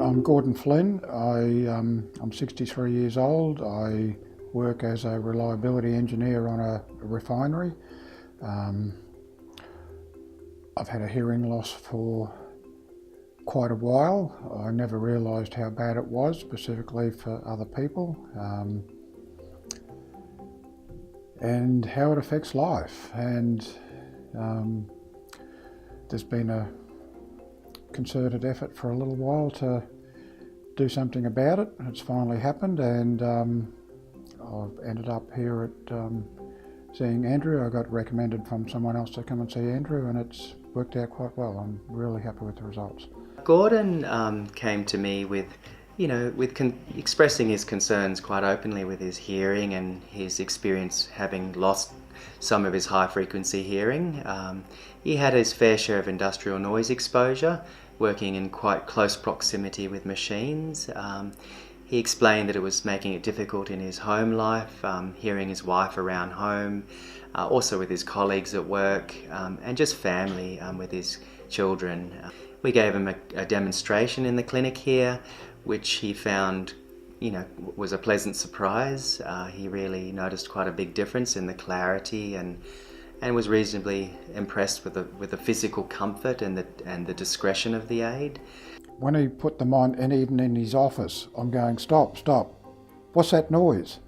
I'm Gordon Flynn. I'm 63 years old. I work as a reliability engineer on a refinery. I've had a hearing loss for quite a while. I never realised how bad it was, specifically for other people, and how it affects life. And there's been a concerted effort for a little while to do something about it. It's finally happened, and I've ended up here at seeing Andrew. I got recommended from someone else to come and see Andrew, and it's worked out quite well. I'm really happy with the results. Gordon came to me with expressing his concerns quite openly with his hearing and his experience having lost some of his high-frequency hearing. He had his fair share of industrial noise exposure, working in quite close proximity with machines. He explained that it was making it difficult in his home life, hearing his wife around home, also with his colleagues at work, and just family with his children. We gave him a demonstration in the clinic here, which he found was a pleasant surprise. He really noticed quite a big difference in the clarity and was reasonably impressed with the physical comfort and the discretion of the aid. When he put them on, and even in his office, I'm going, stop, what's that noise?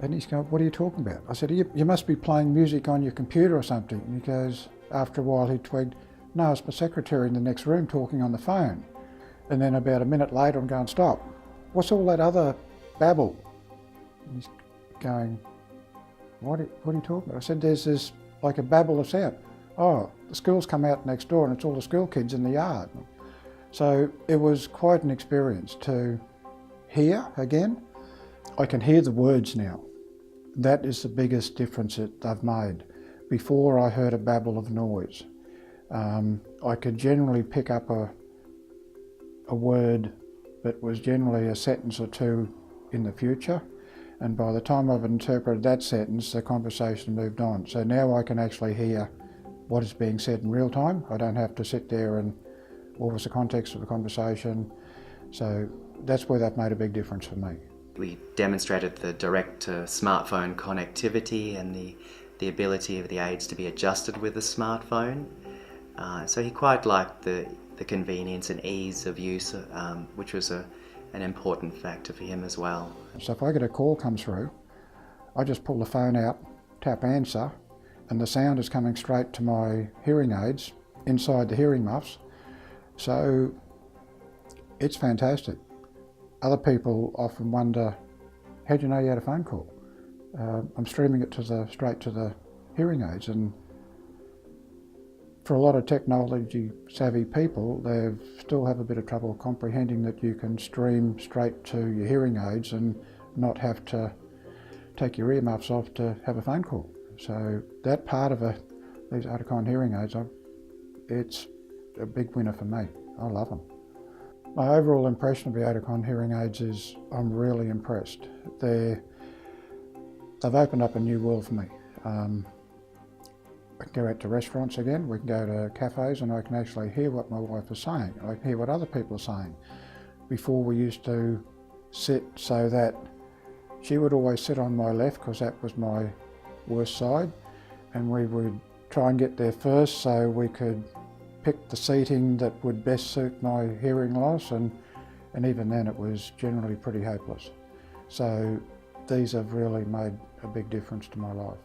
And he's going, what are you talking about? I said, you must be playing music on your computer or something. And he goes, after a while he twigged, no, it's my secretary in the next room talking on the phone. And then about a minute later I'm going, stop, what's all that other babble? And he's going, what are you talking about? I said, there's this, like a babble of sound. Oh, the school's come out next door and it's all the school kids in the yard. So it was quite an experience to hear again. I can hear the words now. That is the biggest difference that they've made. Before I heard a babble of noise. I could generally pick up a word that was generally a sentence or two in the future, and by the time I've interpreted that sentence, the conversation moved on. So now I can actually hear what is being said in real time. I don't have to sit there and what was the context of the conversation. So that's where that made a big difference for me. We demonstrated the direct to smartphone connectivity and the ability of the aids to be adjusted with the smartphone. So he quite liked the convenience and ease of use, which was an important factor for him as well. So if I get a call come through, I just pull the phone out, tap answer, and the sound is coming straight to my hearing aids inside the hearing muffs. So it's fantastic. Other people often wonder, how do you know you had a phone call? I'm streaming it straight to the hearing aids, and for a lot of technology savvy people, they still have a bit of trouble comprehending that you can stream straight to your hearing aids and not have to take your earmuffs off to have a phone call. So that part of these Oticon hearing aids, it's a big winner for me. I love them. My overall impression of the Oticon hearing aids is I'm really impressed. They've opened up a new world for me. I can go out to restaurants again, we can go to cafes, and I can actually hear what my wife is saying. I can hear what other people are saying. Before we used to sit so that she would always sit on my left because that was my worst side, and we would try and get there first so we could pick the seating that would best suit my hearing loss, and even then it was generally pretty hopeless. So these have really made a big difference to my life.